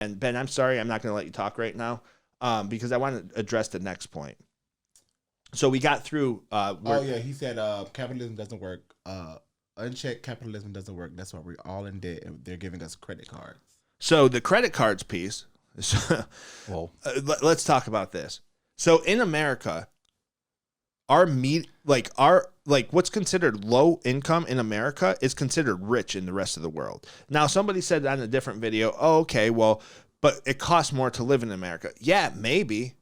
And Ben, I'm sorry, I'm not going to let you talk right now because I want to address the next point. So we got through. He said capitalism doesn't work. Unchecked capitalism doesn't work. That's why we're all in debt, and they're giving us credit cards. So the credit cards piece. Let's talk about this. So in America, what's considered low income in America is considered rich in the rest of the world. Now, somebody said on a different video, but it costs more to live in America. Yeah, maybe.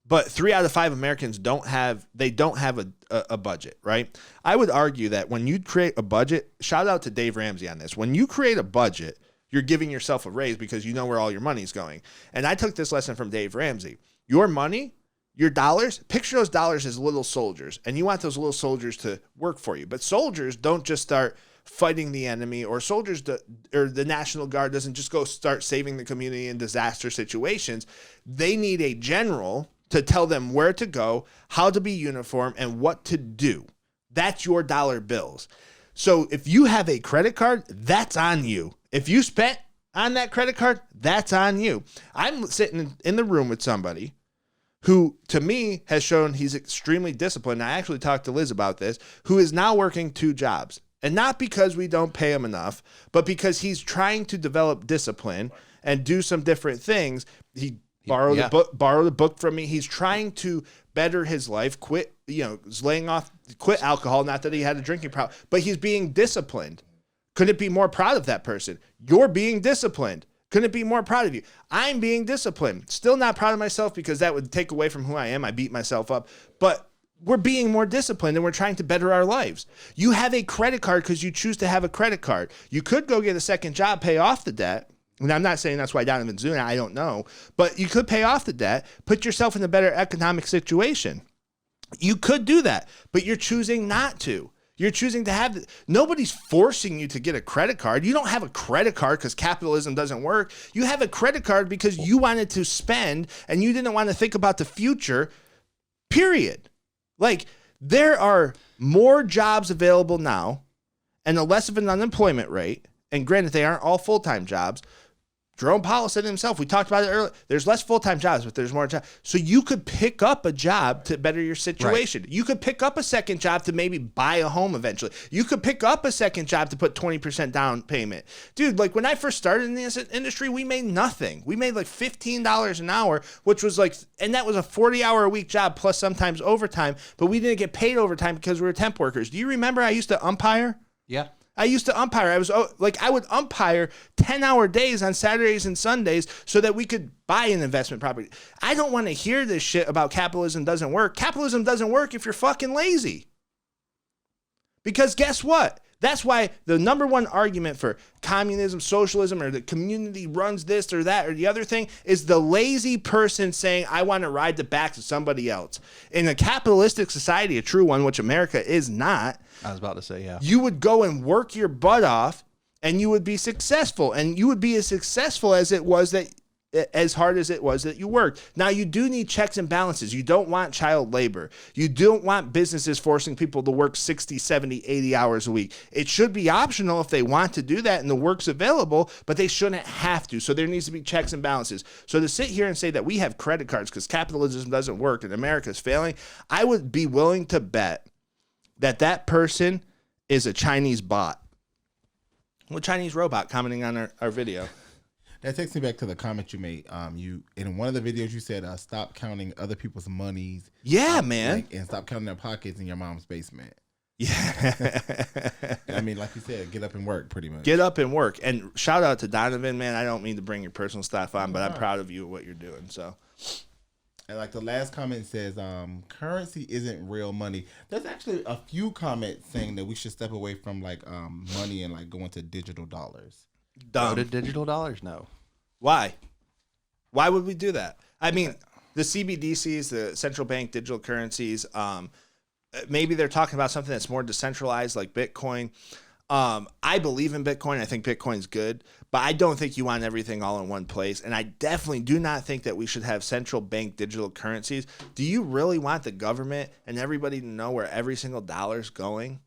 But 3 out of 5 Americans don't have a budget, right? I would argue that when you create a budget, shout out to Dave Ramsey on this. When you create a budget, you're giving yourself a raise because you know where all your money's going. And I took this lesson from Dave Ramsey. Your money, your dollars, picture those dollars as little soldiers, and you want those little soldiers to work for you. But soldiers don't just start fighting the enemy, or the National Guard doesn't just go start saving the community in disaster situations. They need a general to tell them where to go, how to be uniform, and what to do. That's your dollar bills. So if you have a credit card, that's on you. If you spent on that credit card, that's on you. I'm sitting in the room with somebody who, to me, has shown he's extremely disciplined. I actually talked to Liz about this, who is now working 2 jobs. And not because we don't pay him enough, but because he's trying to develop discipline and do some different things. He borrowed a book from me. He's trying to better his life, quit alcohol. Not that he had a drinking problem, but he's being disciplined. Couldn't be more proud of that person. You're being disciplined. Couldn't be more proud of you. I'm being disciplined. Still not proud of myself because that would take away from who I am. I beat myself up, but we're being more disciplined and we're trying to better our lives. You have a credit card because you choose to have a credit card. You could go get a second job, pay off the debt. And I'm not saying that's why Donovan's doing it. I don't know. But you could pay off the debt, put yourself in a better economic situation. You could do that, but you're choosing not to. You're choosing to have nobody's forcing you to get a credit card. You don't have a credit card because capitalism doesn't work. You have a credit card because you wanted to spend and you didn't want to think about the future, period. Like, there are more jobs available now and a less of an unemployment rate. And granted, they aren't all full-time jobs. Jerome Powell said it himself. We talked about it earlier. There's less full-time jobs, but there's more jobs. So you could pick up a job to better your situation. Right. You could pick up a second job to maybe buy a home eventually. You could pick up a second job to put 20% down payment. Dude, like when I first started in this industry, we made nothing. We made like $15 an hour, which was like, and that was a 40-hour-a-week job plus sometimes overtime, but we didn't get paid overtime because we were temp workers. Do you remember I used to umpire? Yeah. I used to umpire. I would umpire 10-hour days on Saturdays and Sundays so that we could buy an investment property. I don't want to hear this shit about capitalism doesn't work. Capitalism doesn't work if you're fucking lazy. Because guess what? That's why the number one argument for communism, socialism, or the community runs this or that or the other thing is the lazy person saying, I want to ride the backs of somebody else. In a capitalistic society, a true one, which America is not, I was about to say, yeah, you would go and work your butt off and you would be successful. And you would be as successful as hard as it was that you worked. Now, you do need checks and balances. You don't want child labor. You don't want businesses forcing people to work 60, 70, 80 hours a week. It should be optional if they want to do that and the work's available, but they shouldn't have to. So there needs to be checks and balances. So to sit here and say that we have credit cards because capitalism doesn't work and America's failing, I would be willing to bet that person is a Chinese bot. Well, Chinese robot commenting on our video. That takes me back to the comment you made. You in one of the videos you said, "Stop counting other people's monies." Yeah, man, and stop counting their pockets in your mom's basement. Yeah, I mean, like you said, get up and work. Pretty much, get up and work. And shout out to Donovan, man. I don't mean to bring your personal stuff on, but I'm proud of you what you're doing. So, and like the last comment says, currency isn't real money. There's actually a few comments saying that we should step away from like money and like go into digital dollars. Go to digital dollars? No. Why? Why would we do that? I mean, the CBDCs, the central bank digital currencies, maybe they're talking about something that's more decentralized like Bitcoin. I believe in Bitcoin. I think Bitcoin's good, but I don't think you want everything all in one place. And I definitely do not think that we should have central bank digital currencies. Do you really want the government and everybody to know where every single dollar's going?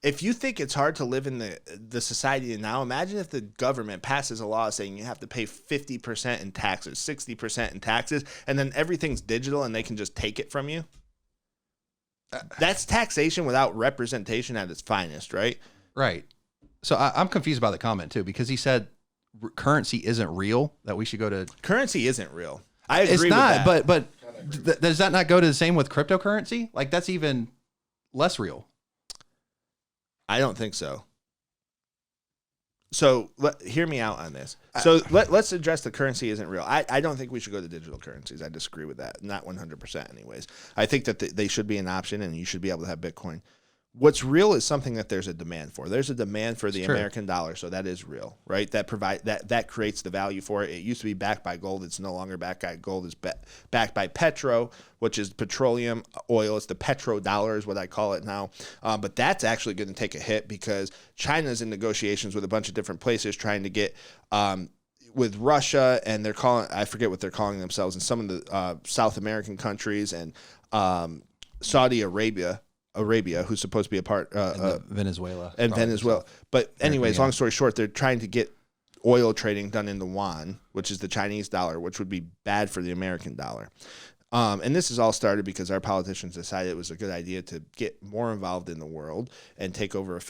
If you think it's hard to live in the society now, imagine if the government passes a law saying you have to pay 50% in taxes, 60% in taxes, and then everything's digital and they can just take it from you. That's taxation without representation at its finest, right? Right. So I'm confused by the comment too, because he said currency isn't real, that we should go to. Currency isn't real. I agree It's with not, that. but does that not go to the same with cryptocurrency? Like that's even less real. I don't think so. So hear me out on this. So let's address the currency isn't real. I don't think we should go to digital currencies. I disagree with that. Not 100% anyways. I think that they should be an option and you should be able to have Bitcoin. What's real is something that there's a demand for. There's a demand for the American dollar, so that is real, right? That creates the value for it. It used to be backed by gold. It's no longer backed by gold. It's backed by petro, which is petroleum oil. It's the petrodollar is what I call it now. But that's actually going to take a hit because China's in negotiations with a bunch of different places trying to get with Russia, and I forget what they're calling themselves in some of the South American countries and Saudi Arabia, who's supposed to be a part Venezuela. And Venezuela. But anyways, long story short, they're trying to get oil trading done in the yuan, which is the Chinese dollar, which would be bad for the American dollar. And this has all started because our politicians decided it was a good idea to get more involved in the world and take over a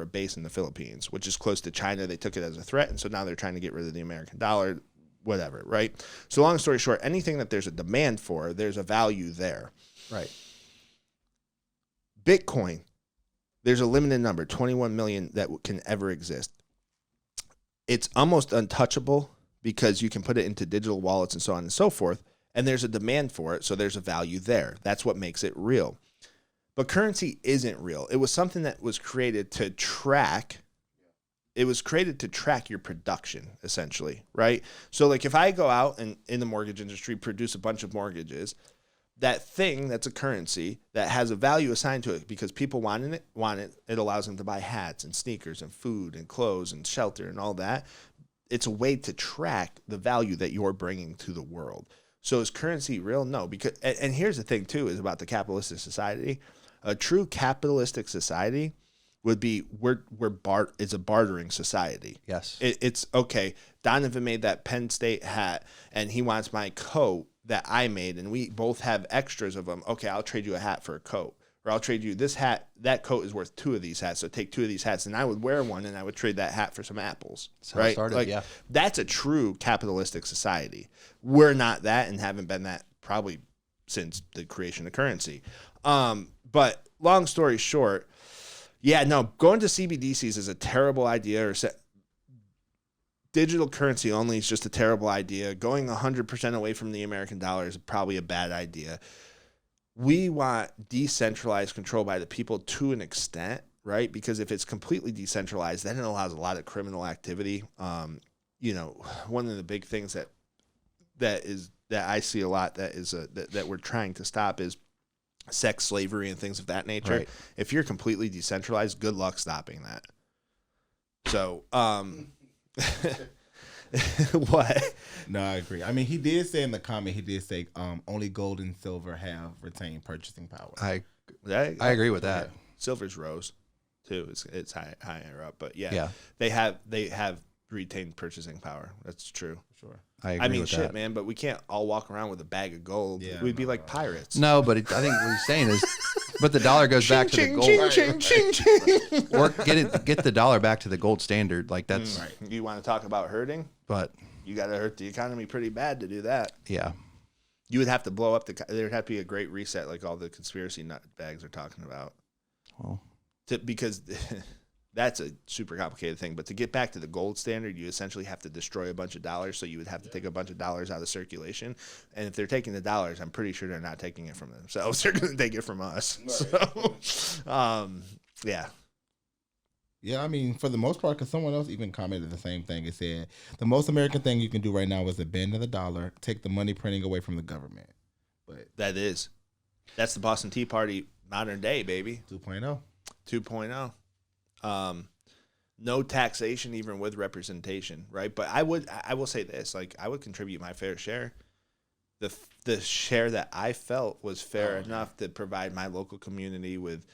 base in the Philippines, which is close to China. They took it as a threat, and so now they're trying to get rid of the American dollar, whatever, right? So long story short, anything that there's a demand for, there's a value there. Right. Bitcoin, there's a limited number, 21 million that can ever exist. It's almost untouchable because you can put it into digital wallets and so on and so forth, and there's a demand for it, so there's a value there. That's what makes it real. But currency isn't real. It was something that was created to track. It was created to track your production, essentially, right? So like if I go out and in the mortgage industry produce a bunch of mortgages, that thing that's a currency that has a value assigned to it because people want it, it allows them to buy hats and sneakers and food and clothes and shelter and all that. It's a way to track the value that you're bringing to the world. So is currency real? No, because and here's the thing too is about the capitalistic society. A true capitalistic society would be it's a bartering society. Yes. It's okay. Donovan made that Penn State hat and he wants my coat that I made, and we both have extras of them. Okay, I'll trade you a hat for a coat, or I'll trade you this hat. That coat is worth 2 of these hats, so take 2 of these hats, and I would wear one, and I would trade that hat for some apples. That's how it started, That's a true capitalistic society. We're not that, and haven't been that probably since the creation of currency. But long story short, going to CBDCs is a terrible idea, digital currency only is just a terrible idea. Going 100% away from the American dollar is probably a bad idea. We want decentralized control by the people to an extent, right? Because if it's completely decentralized, then it allows a lot of criminal activity. One of the big things that I see a lot that we're trying to stop is sex slavery and things of that nature. Right. If you're completely decentralized, good luck stopping that. So, what? No, I agree. I mean, he did say in the comment, only gold and silver have retained purchasing power. I agree with that. Silver's rose too. It's higher up, but Yeah. they have retained purchasing power. That's true. Sure. I agree with shit, that. man. But we can't all walk around with a bag of gold. Yeah, We'd be like pirates. No, but I think what he's saying is, but the dollar goes back to the gold. Ching. Or get the dollar back to the gold standard. Like that's Right. You want to talk about hurting? But You got to hurt the economy pretty bad to do that. yeah. You would have to blow up there'd have to be a great reset, like all the conspiracy nut bags are talking about. Well, Because that's a super complicated thing. But to get back to the gold standard, you essentially have to destroy a bunch of dollars. So you would have to take a bunch of dollars out of circulation. And if they're taking the dollars, I'm pretty sure they're not taking it from themselves. They're going to take it from us. Right. So, yeah. Yeah, I mean, for the most part, because someone else even commented the same thing. It said, the most American thing you can do right now is abandon the dollar, take the money printing away from the government. But That's the Boston Tea Party modern day, baby. 2.0. 2.0. No taxation, even with representation, right? But I will say this, like I would contribute my fair share. the share that I felt was fair enough to provide my local community with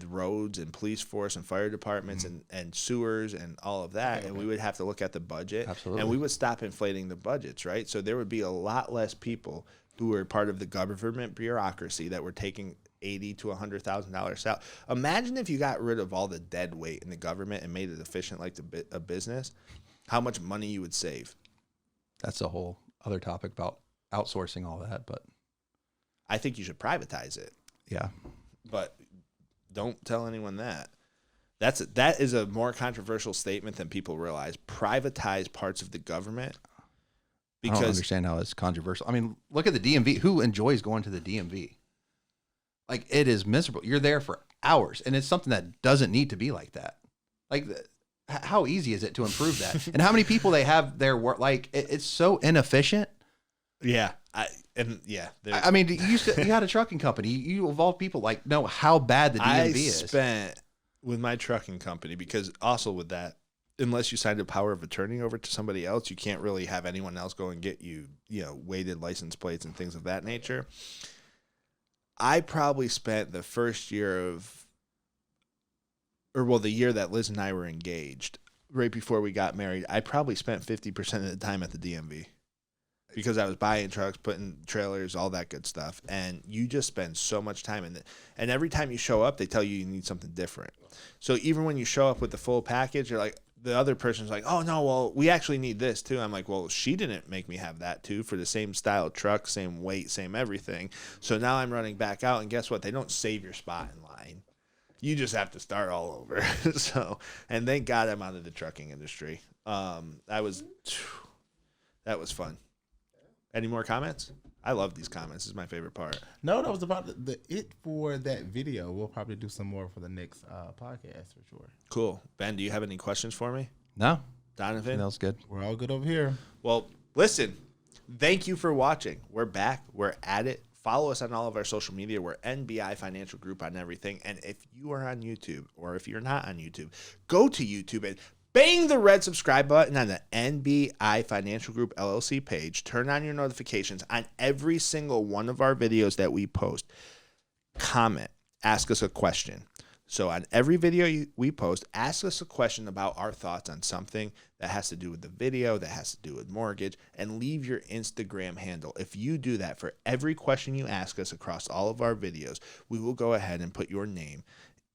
roads and police force and fire departments and sewers and all of that. And we would have to look at the budget. Absolutely. And we would stop inflating the budgets, right? So there would be a lot less people who were part of the government bureaucracy that were taking $80,000 to $100,000 salary. Imagine if you got rid of all the dead weight in the government and made it efficient like a business, how much money you would save. That's a whole other topic about outsourcing all that, but I think you should privatize it. yeah. But don't tell anyone that. That is a more controversial statement than people realize. Privatize parts of the government. I don't understand how it's controversial. I mean, look at the DMV. Who enjoys going to the DMV? Like, it is miserable. You're there for hours, and it's something that doesn't need to be like that. Like, how easy is it to improve that? And how many people they have there work? Like, it's so inefficient. Yeah. I mean, you had a trucking company. You evolved people like know how bad the DMV is. I spent with my trucking company, because also with that, unless you signed a power of attorney over to somebody else, you can't really have anyone else go and get you, weighted license plates and things of that nature. I probably spent the first year the year that Liz and I were engaged, right before we got married, I probably spent 50% of the time at the DMV. Because I was buying trucks, putting trailers, all that good stuff. And you just spend so much time in it. And every time you show up, they tell you need something different. So even when you show up with the full package, you're like, the other person's like, oh, no, well, we actually need this too. I'm like, well, she didn't make me have that too for the same style truck, same weight, same everything. So now I'm running back out. And guess what? They don't save your spot in line. You just have to start all over. And thank God I'm out of the trucking industry. That was fun. Any more comments? I love these comments. This is my favorite part. No, that was about it for that video. We'll probably do some more for the next podcast for sure. Cool. Ben, do you have any questions for me? No. Donovan? That was good. We're all good over here. Well, listen, thank you for watching. We're back. We're at it. Follow us on all of our social media. We're NBI Financial Group on everything. And if you are on YouTube, or if you're not on YouTube, go to YouTube and bang the red subscribe button on the NBI Financial Group LLC page. Turn on your notifications on every single one of our videos that we post. Comment. Ask us a question. So on every video we post, ask us a question about our thoughts on something that has to do with the video, that has to do with mortgage, and leave your Instagram handle. If you do that for every question you ask us across all of our videos, we will go ahead and put your name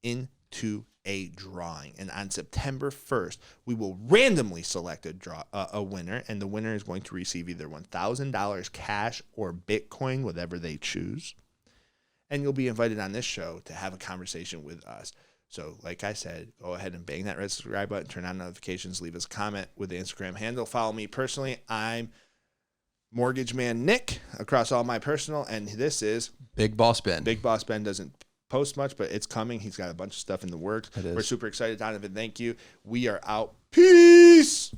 into a drawing, and on September 1st we will randomly select a winner, and the winner is going to receive either $1,000 cash or Bitcoin, whatever they choose, and you'll be invited on this show to have a conversation with us. So like I said, go ahead and bang that red subscribe button, turn on notifications, leave us a comment with the Instagram handle. Follow me personally. I'm Mortgage Man Nick across all my personal, and this is Big Boss Ben. Big Boss Ben doesn't post much, but it's coming. He's got a bunch of stuff in the works. We're super excited, Donovan. Thank you. We are out. Peace.